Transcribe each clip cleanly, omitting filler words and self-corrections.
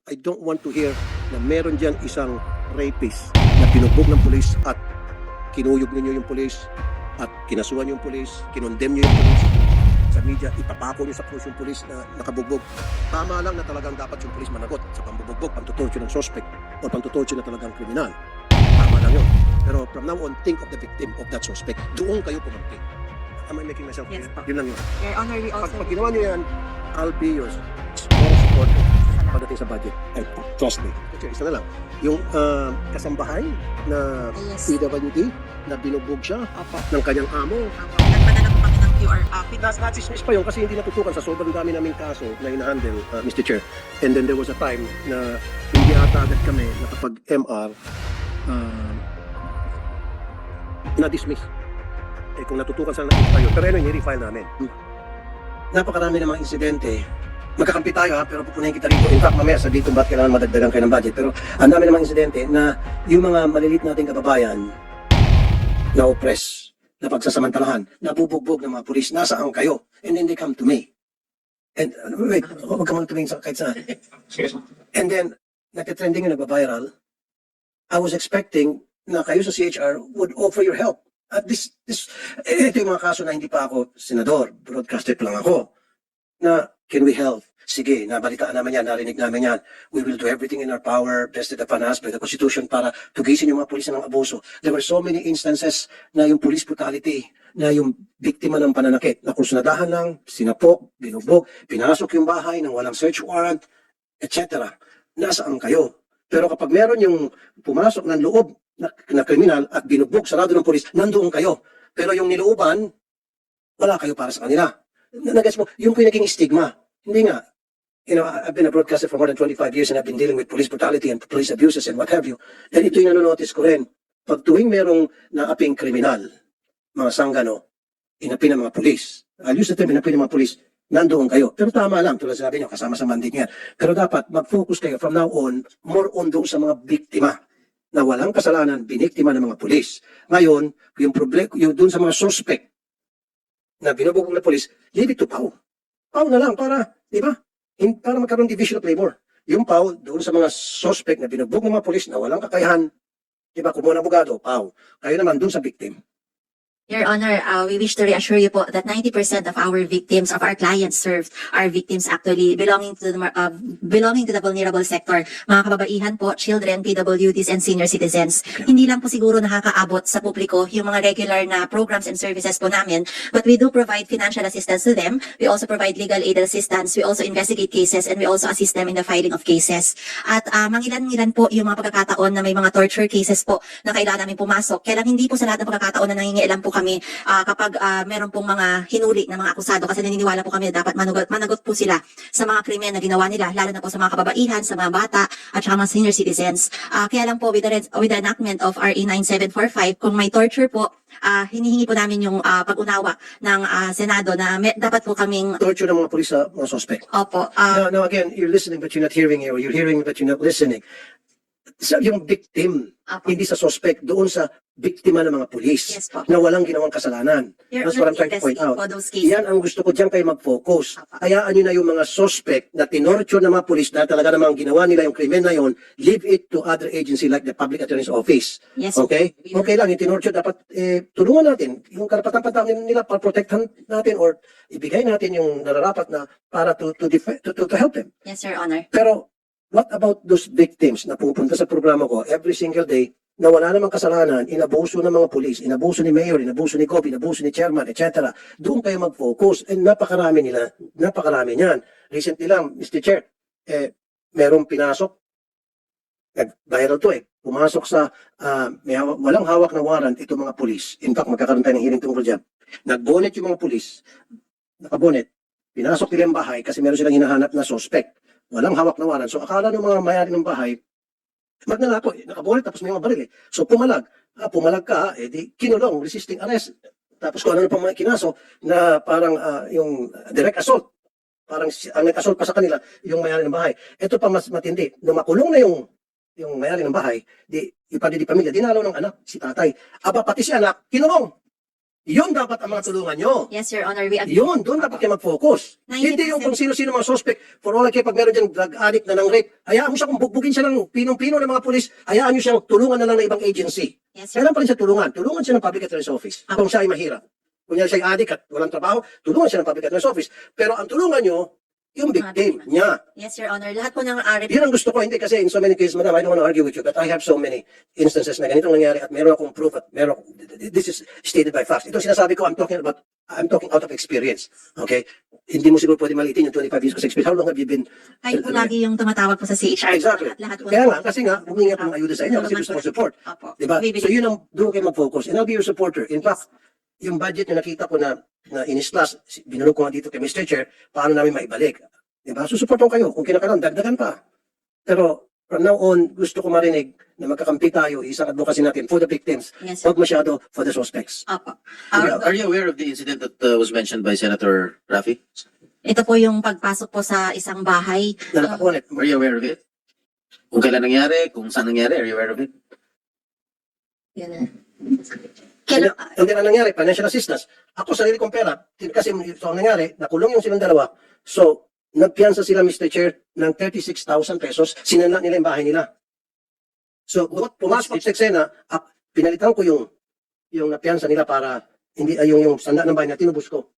I don't want to hear na meron dyan isang rapist na pinugbog ng pulis at kinuyog ninyo yung pulis at kinasuhan yung pulis, kinondem nyo yung pulis. Sa media, ipapako nyo sa krus yung pulis na nakabugbog. Tama lang na talagang dapat yung pulis managot sa pambubugbog, pamtutorture ng suspect o pamtutorture na talagang kriminal. Tama lang yun. Pero from now on, think of the victim of that suspect. Doon kayo pumunti. Am I making myself clear? Yes, po. Yun lang yun. Your Honor, we also... Pag ginawa nyo yan, I'll be your strong supporter pagdating sa budget. And trust me. Okay, isa na lang. Yung kasambahay na Yes. PWD na binugbog siya Opo. ng kanyang amo. Nagpadala po kami ng QR. Natsismis pa yun kasi hindi natutukan sa sobrang dami naming kaso na hinahandle, Mr. Chair. And then there was a time na hindi ata agad kami nakapag-MR na-dismiss. Eh kung natutukan sana natin tayo. Pero ano, i-refile namin. Napakarami ng mga insidente. Magkakampi tayo ha, pero pupunahin kita rito. In fact, mamaya sabihin kung bakit kailangan madagdagan kayo ng budget. Pero ang dami ng mga insidente na yung mga malilit nating kababayan na oppress, na pagsasamantalahan, nabubugbog ng mga pulis, nasaan kayo? And then they come to me. And wait, huwag ka muna tumingin sa kahit saan. And then, nagtitrending yung nagbabiral. I was expecting na kayo sa CHR would offer your help. At ito yung mga kaso na hindi pa ako senador, broadcaster pa lang ako, na can we help? Sige, nabalitaan namin yan, narinig namin yan. We will do everything in our power, vested upon us by the Constitution para tugisin yung mga pulis ng abuso. There were so many instances na yung police brutality, na yung biktima ng pananakit, na kursunadahan lang, sinapok, binugbog, pinasok yung bahay ng walang search warrant, etc. Nasaan kayo? Pero kapag meron yung pumasok ng loob na kriminal at binugbog, sarado ng pulis, nandoon kayo. Pero yung nilooban, wala kayo para sa kanila. Nagets mo, yung po yung naging stigma. Hindi nga. You know, I've been a broadcaster for more than 25 years and I've been dealing with police brutality and police abuses and what have you. And ito yung nanonotice ko rin. Pag tuwing merong naaping kriminal, mga sanggano, inapi ng mga pulis. I'll use the term inapi ng mga pulis, nandoon kayo. Pero tama lang, tulad sabi niyo, kasama sa mandate niya. Pero dapat mag-focus kayo from now on, more on doon sa mga biktima na walang kasalanan, biniktima ng mga pulis. Ngayon, yung problema, yung doon sa mga suspect na binubog ng pulis, leave it to PAW. PAW na lang para, di ba? Para magkaroon division of labor. Yung PAW, doon sa mga suspect na binubog ng mga pulis na walang kakayahan, di ba, kumuha ng abogado, PAW. Kayo naman doon sa victim. Your Honor, we wish to reassure you po that 90% of our victims, of our clients served, are victims actually belonging to the vulnerable sector. Mga kababaihan po, children, PWDs, and senior citizens. Hindi lang po siguro nakakaabot sa publiko yung mga regular na programs and services po namin, but we do provide financial assistance to them. We also provide legal aid assistance. We also investigate cases, and we also assist them in the filing of cases. At mangilan-ngilan po yung mga pagkakataon na may mga torture cases po na kailangan namin pumasok. Kaya lang hindi po sa lahat ng pagkakataon na nangingialam po kami kapag meron pong mga hinuli na mga akusado kasi naniniwala po kami na dapat managot po sila sa mga krimen na ginawa nila, lalo na po sa mga kababaihan, sa mga bata at saka mga senior citizens. Kaya lang po with the enactment of RA 9745, kung may torture po, hinihingi po namin yung pag-unawa ng Senado na dapat po kaming... Torture ng mga pulis sa mga suspect. Opo. Now again, you're listening but you're not hearing, or you're hearing but you're not listening. Sa yung victim, Opo. hindi sa suspect, doon sa biktima ng mga pulis Yes po. na walang ginawang kasalanan. That's what I'm trying to point out. For those cases. Yan ang gusto ko diyan kayo mag-focus. Opo. Hayaan nyo na yung mga suspect na tinorture ng mga pulis na talaga namang ginawa nila yung krimen na yon, leave it to other agency like the Public Attorney's Office. Yes, Okay? we will. Okay lang, yung tinorture dapat tulungan natin. Yung karapatan-patang nila para protektahan natin or ibigay natin yung nararapat na para to help them. Yes, Your Honor. Pero what about those victims na pupunta sa programa ko every single day na wala namang kasalanan, inabuso ng mga pulis, inabuso ni Mayor, inabuso ni Gopi, inabuso ni Chairman, etc. Doon kayo mag-focus. And napakarami nila, napakarami niyan. Recently lang, Mr. Chair, merong pinasok, viral to pumasok sa, walang hawak na warrant itong mga pulis. In fact, magkakaroon tayo ng hearing tungkol dyan. Nagbonet yung mga pulis, nakabonet, pinasok nila yung bahay kasi meron silang hinahanap na suspect. Walang hawak na warrant. So akala ng mga mayari ng bahay, magnanako, nakabonet tapos may mga baril So pumalag. Pumalag ka, di kinulong, resisting arrest. Tapos kung ano pang mga kinaso na parang yung direct assault. Parang ang nag-assault pa sa kanila, yung mayari ng bahay. Ito pa mas matindi. Nung makulong na yung mayari ng bahay, yung pamilya, dinalaw ng anak, si tatay. Aba, pati si anak, kinulong. Yun dapat ang mga tulungan nyo. Yes, Your Honor, we agree. Yun, doon dapat kayo mag-focus. 90%. Hindi yung kung sino-sino mga suspect. For all I care, pag meron dyan drug addict na ng rape, hayaan mo siya kung bugbugin siya ng pinong-pino ng mga pulis, hayaan nyo siyang tulungan na lang ng ibang agency. Yes, sir. Kailan pa rin siya tulungan? Tulungan siya ng Public Attorney's Office. Kung siya ay mahirap. Kung siya ay addict at walang trabaho, tulungan siya ng Public Attorney's Office. Pero ang tulungan nyo, yung victim niya. Yes, Your Honor. Lahat po ng Yun ang gusto ko, hindi kasi in so many cases, madam, I don't want to argue with you, but I have so many instances na ganitong nangyari at meron akong proof at meron, this is stated by facts. Ito sinasabi ko, I'm talking out of experience. Okay? Hindi mo siguro pwede malitin yung 25 years of experience. How long have you been? Kayo po lagi yung tumatawag po sa CHR. Exactly. At lahat po Kaya nga, kasi nga, humingi ako ng ayuda sa inyo kasi gusto ko support. Opo. Diba? We So believe- yun ang, doon kayo mag-focus. And I'll be your supporter. In fact, yung budget na nakita ko na in-slash, binulog ko nga dito kay Mr. Chair, paano namin maibalik? Diba? Susuportan kayo. Kung kinakaroon, dagdagan pa. Pero from now on, gusto ko marinig na magkakampi tayo, isang advocacy natin for the victims, Yes, sir. huwag masyado for the suspects. Opo. Are you aware of the incident that was mentioned by Senator Rafi? Ito po yung pagpasok po sa isang bahay. Na nakakunik. Are you aware of it? Kung kailan nangyari, kung saan nangyari, are you aware of it? Yun. Kailan, Hindi na nangyari, financial assistance. Ako, sarili kong pera, kasi so ang nangyari, nakulong yung silang dalawa. So, nagpiyansa sila, Mr. Chair, ng 36,000 pesos, sinanla nila yung bahay nila. So, pumasok sa eksena, pinalitan ko yung napiyansa nila para hindi yung sanda ng bahay na tinubos ko.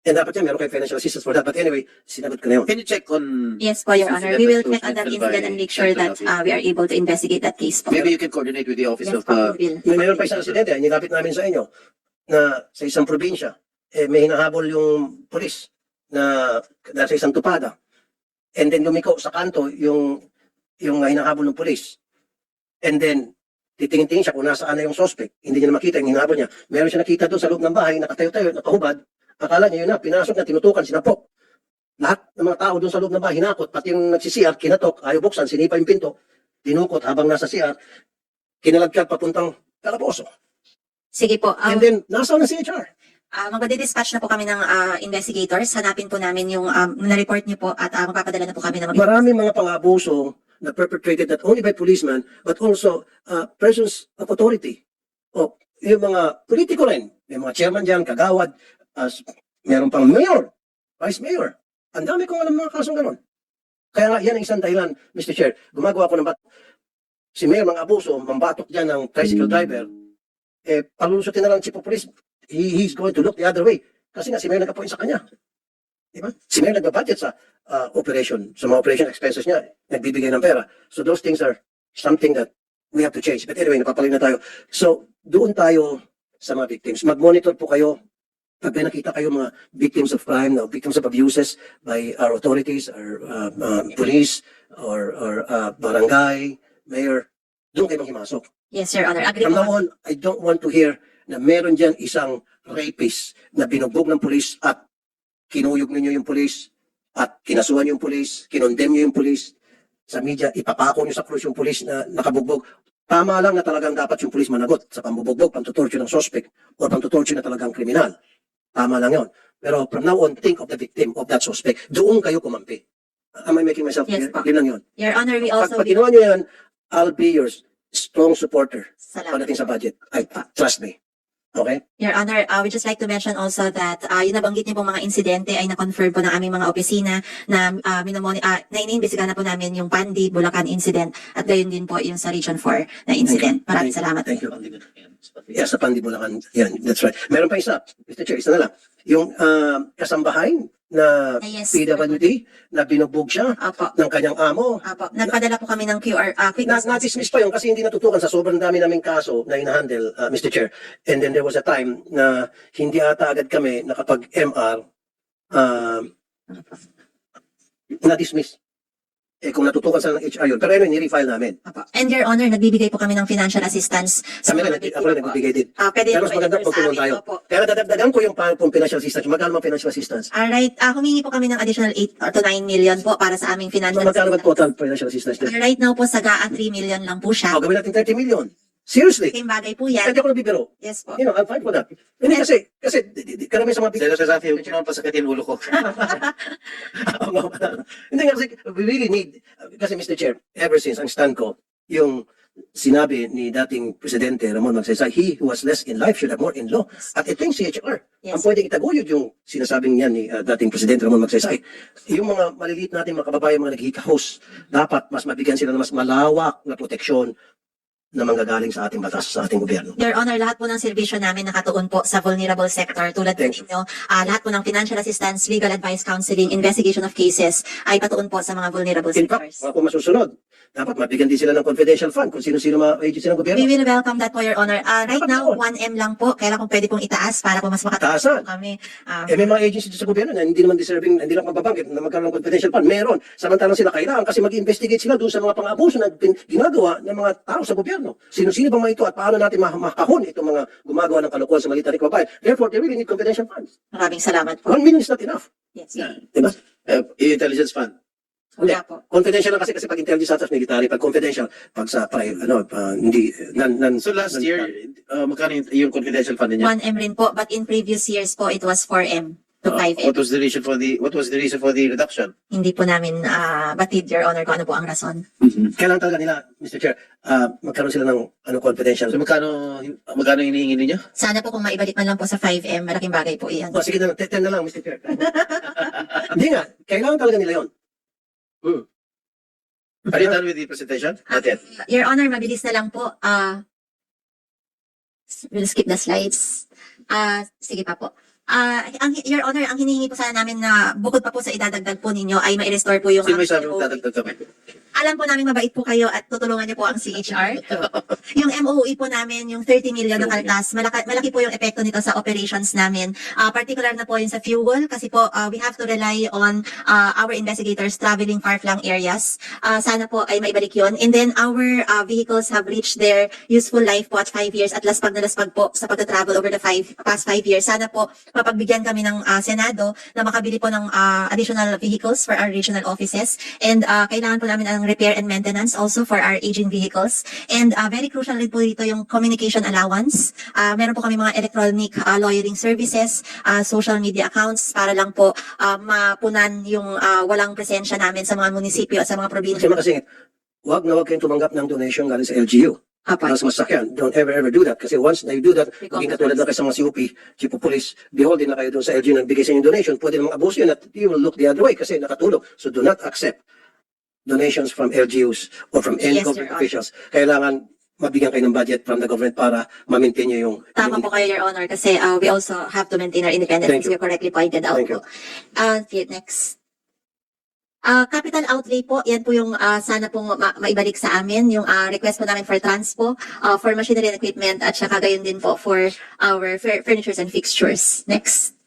And dapat yan, meron kayo financial assistance for that. But anyway, sinagot ko na yun. Can you check on... yes po, Your Honor. We will check on that incident and make sure that we are able to investigate that case po. Maybe you can coordinate with the Office Yes of... po, we will. Mayroon pa isang insidente, nilapit namin sa inyo, na sa isang probinsya, may hinahabol yung polis na sa isang tupada. And then lumiko sa kanto yung hinahabol ng polis. And then, titingin-tingin siya kung nasaan na yung suspect. Hindi niya na makita yung hinahabol niya. Meron siya nakita doon sa loob ng bahay, nakatayo-tayo, nakahubad. Akala niya yun na, pinasok na, tinutukan, sinapok. Lahat ng mga tao doon sa loob ng bahay, hinakot. Pati yung nagsisiyar, kinatok, ayaw buksan, sinipa yung pinto. Tinukot habang nasa siyar, kinalagkad papuntang kalaboso. Sige po. And then, nasaan na si HR? Magdi-dispatch na po kami ng investigators. Hanapin po namin yung na-report niyo po at magpapadala na po kami ng Maraming mga pang-abuso na perpetrated not only by policemen but also persons of authority. O yung mga politiko rin. May mga chairman dyan, kagawad, meron pang mayor, vice mayor. Ang dami kong alam mga kasong ganon. Kaya nga, yan ang isang dahilan, Mr. Chair. Gumagawa ko ng si mayor mga abuso, mambatok dyan ng tricycle driver, palulusutin na lang chief of police. He's going to look the other way. Kasi nga si mayor nag-appoint sa kanya. Diba? Si mayor nag-budget sa operation, sa mga operation expenses niya, nagbibigay ng pera. So those things are something that we have to change. But anyway, napapalay na tayo. So doon tayo sa mga victims. Mag-monitor po kayo pag may nakita kayo mga victims of crime, no, victims of abuses by our authorities, our police, or barangay, mayor, doon kayo manghimasok. Yes, Your Honor. Agree From po. now on, I don't want to hear na meron dyan isang rapist na binugbog ng pulis at kinuyog ninyo yung pulis at kinasuhan yung pulis, kinondem nyo yung pulis. Sa media, ipapako nyo sa krus yung pulis na nakabugbog. Tama lang na talagang dapat yung pulis managot sa pambubugbog, pamtutorture ng suspect, o pamtutorture na talagang kriminal. Tama lang yon. Pero from now on, think of the victim of that suspect. Doon kayo kumampi. Am I making myself Yes, clear? po. Yun lang yun. Your Honor, we Pag also... kinuha nyo yan, I'll be your strong supporter Salamat. pagdating sa budget. Trust me. Okay? Your Honor, we just like to mention also that yung nabanggit niyo pong mga insidente ay na-confirm po ng aming mga opisina na na-inimbestigahan na po namin yung Pandi, Bulacan incident at gayon din po yung sa Region 4 na incident. Maraming salamat. Thank you. Yes, sa Pandi Bulacan. Yan, that's right. Meron pa isa. Mr. Chair, isa na lang. Yung kasambahay na Yes. PWD na binugbog siya Opo. ng kanyang amo. Opo. Nagpadala po kami ng QR, quick response. Na-dismiss pa yun kasi hindi natutukan sa sobrang dami naming kaso na inahandle, Mr. Chair. And then there was a time na hindi ata agad kami nakapag-MR na-dismiss. Kung natutukan sa ng HR yun. Pero anyway, ni-refile namin. Opo. And Your Honor, nagbibigay po kami ng financial assistance sa Kami mga rin, ako rin biktima po. nagbibigay din. Pwede Pero po mas maganda i-refer pag sa tulong amin. tayo. Opo. Kaya dadagdagan ko yung financial assistance. Magkano mga financial assistance? Alright, humingi po kami ng additional 8 to 9 million po para sa aming So financial magkano ba assistance. total financial assistance? Right now po, sagaan 3 million lang po siya. Gawin natin 30 million. Seriously. Same bagay po yan. Hindi ako nagbibiro. Yes po. You know, I'll fight for that. Hindi kasi karami sa mga big... Senator Rafi, huwag nyo naman pasakatin ulo ko. Oo nga pala. Hindi nga kasi we really need, kasi Mr. Chair, ever since ang stand ko, yung sinabi ni dating Presidente Ramon Magsaysay, he who was less in life should have more in law. At ito yung CHR. Yes. Ang pwedeng itaguyod yung sinasabing niyan ni dating Presidente Ramon Magsaysay. Yung mga maliliit natin mga kababayan, mga naghihikahos, dapat mas mabigyan sila ng mas malawak na proteksyon na manggagaling sa ating batas, sa ating gobyerno. Your Honor, lahat po ng serbisyo namin nakatuon po sa vulnerable sector. Tulad po Thanks. ninyo, lahat po ng financial assistance, legal advice, counseling, investigation of cases ay patuon po sa mga vulnerable In fact, sectors. kung masusunod, dapat mabigyan din sila ng confidential fund kung sino-sino mga agency ng gobyerno. We will welcome that po, Your Honor. Right Dapat now, po. 1M lang po. Kailan kung pwede pong itaas para po mas makataas Taasan. po kami. May mga agency sa gobyerno na hindi naman deserving, hindi lang mababanggit na magkaroon ng confidential fund. Meron. Samantalang sila kailangan kasi mag-investigate sila doon sa mga pang-abuso na ginagawa ng mga tao sa gobyerno. Sino-sino bang mga ito at paano natin makahon itong mga gumagawa ng kalokohan sa maliit na kababayan. Therefore, they really need confidential funds. Maraming salamat po. 1 million is not enough. Yes. Diba? Intelligence fund. Wala po. Confidential lang kasi pag intelligence status military, pag confidential, pag sa hindi So last year, magkano yung confidential fund niya? 1M rin po, but in previous years po, it was 4M to 5M. What was the reason for the reduction? Hindi po namin batid, Your Honor, kung ano po ang rason. kailangan talaga nila, Mr. Chair, magkaroon sila ng confidential. So magkano hinihingi niyo? Sana po kung maibalik man lang po sa 5M, malaking bagay po iyan. Oh, sige na lang, 10 na lang, Mr. Chair. Hindi nga, kailangan talaga nila yon. Are you done with the presentation? Not yet. Your Honor, mabilis na lang po. We'll skip the slides. Sige pa po. Your Honor, ang hinihingi po sana namin na bukod pa po sa idadagdag po ninyo ay ma-restore po yung Sino may sabi MOE. dadagdag kami? Alam po namin mabait po kayo at tutulungan niyo po ang CHR. Yung MOE po namin, yung 30 million na kaltas, malaki po yung epekto nito sa operations namin. Particular na po yun sa fuel kasi po we have to rely on our investigators traveling far-flung areas. Sana po ay maibalik yun. And then our vehicles have reached their useful life po at 5 years at laspag na laspag po sa pagta-travel over the past 5 years. Sana po mapagbigyan kami ng Senado na makabili po ng additional vehicles for our regional offices. And kailangan po namin ang repair and maintenance also for our aging vehicles. And very crucial rin po dito yung communication allowance. Meron po kami mga electronic lawyering services, social media accounts para lang po mapunan yung walang presensya namin sa mga munisipyo at sa mga probinsya. Kasi makasingit, wag na wag kayong tumanggap ng donation galing sa LGU. Apa. Para sa masakyan. Don't ever do that. Kasi once na you do that, maging katulad na kayo sa mga COP, Chief of Police, beholden na kayo doon sa LGU na bigay sa inyong donation, pwede namang abuso yun at you will look the other way kasi nakatulong. So do not accept donations from LGUs or from any Yes, government Your Honor. officials. Kailangan mabigyan kayo ng budget from the government para ma-maintain nyo yung... Tama po kayo, Your Honor, kasi we also have to maintain our independence Thank as you correctly pointed out Thank po. Okay, next. Capital outlay po, yan po yung sana pong maibalik sa amin, yung request po namin for transpo, for machinery and equipment, at saka gayon din po for our furnitures and fixtures. Next.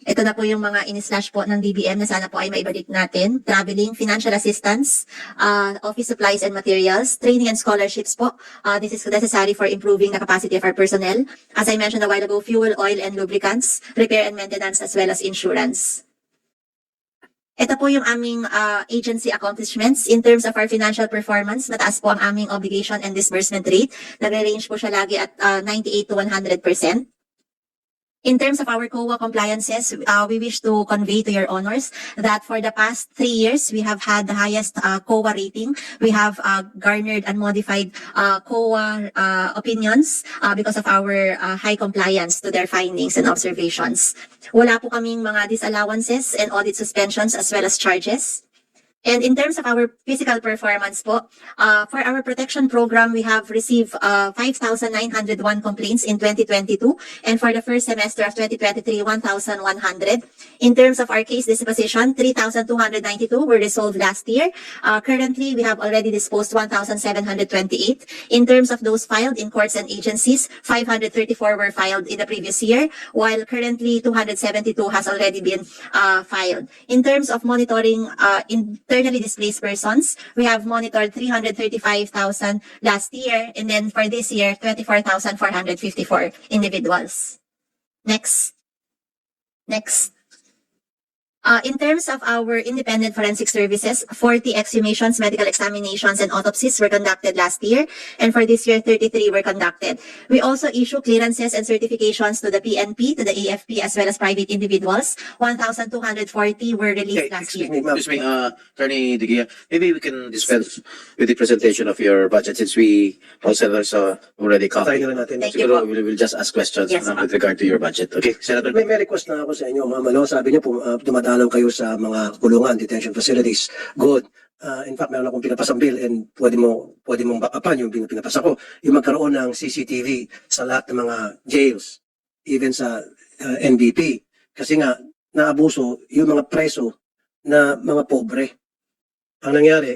Ito na po yung mga in-slash po ng DBM na sana po ay maibalik natin. Traveling, financial assistance, office supplies and materials, training and scholarships po. This is necessary for improving the capacity of our personnel. As I mentioned a while ago, fuel, oil, and lubricants, repair and maintenance, as well as insurance. Ito po yung aming agency accomplishments in terms of our financial performance. Mataas po ang aming obligation and disbursement rate. Nagre-range po siya lagi at 98 to 100%. In terms of our COA compliances, we wish to convey to your honors that for the past 3 years, we have had the highest COA rating. We have garnered and modified COA opinions because of our high compliance to their findings and observations. Wala po kaming mga disallowances and audit suspensions as well as charges. And in terms of our physical performance po, for our protection program, we have received 5,901 complaints in 2022. And for the first semester of 2023, 1,100. In terms of our case disposition, 3,292 were resolved last year. Currently, we have already disposed 1,728. In terms of those filed in courts and agencies, 534 were filed in the previous year, while currently 272 has already been filed. In terms of monitoring internally displaced persons, we have monitored 335,000 last year, and then for this year, 24,454 individuals. Next. In terms of our independent forensic services, 40 exhumations, medical examinations, and autopsies were conducted last year. And for this year, 33 were conducted. We also issue clearances and certifications to the PNP, to the AFP, as well as private individuals. 1,240 were released last Excuse year. me, ma'am. Excuse me, Attorney De Guia, maybe we can dispense with the presentation of your budget since we, all senators, already Tayo copied. na lang natin. Thank you Siguro po. we will just ask questions Yes, with regard to your budget. Okay, Senator? May request na ako sa inyo, ma'am. Ano, sabi niyo po, dumadalaw kayo sa mga kulungan, detention facilities. Good. In fact, meron akong pinapasang bill and pwede mong backupan yung pinapasa ko. Yung magkaroon ng CCTV sa lahat ng mga jails, even sa NBP. Kasi nga, naabuso yung mga preso na mga pobre. Ang nangyari,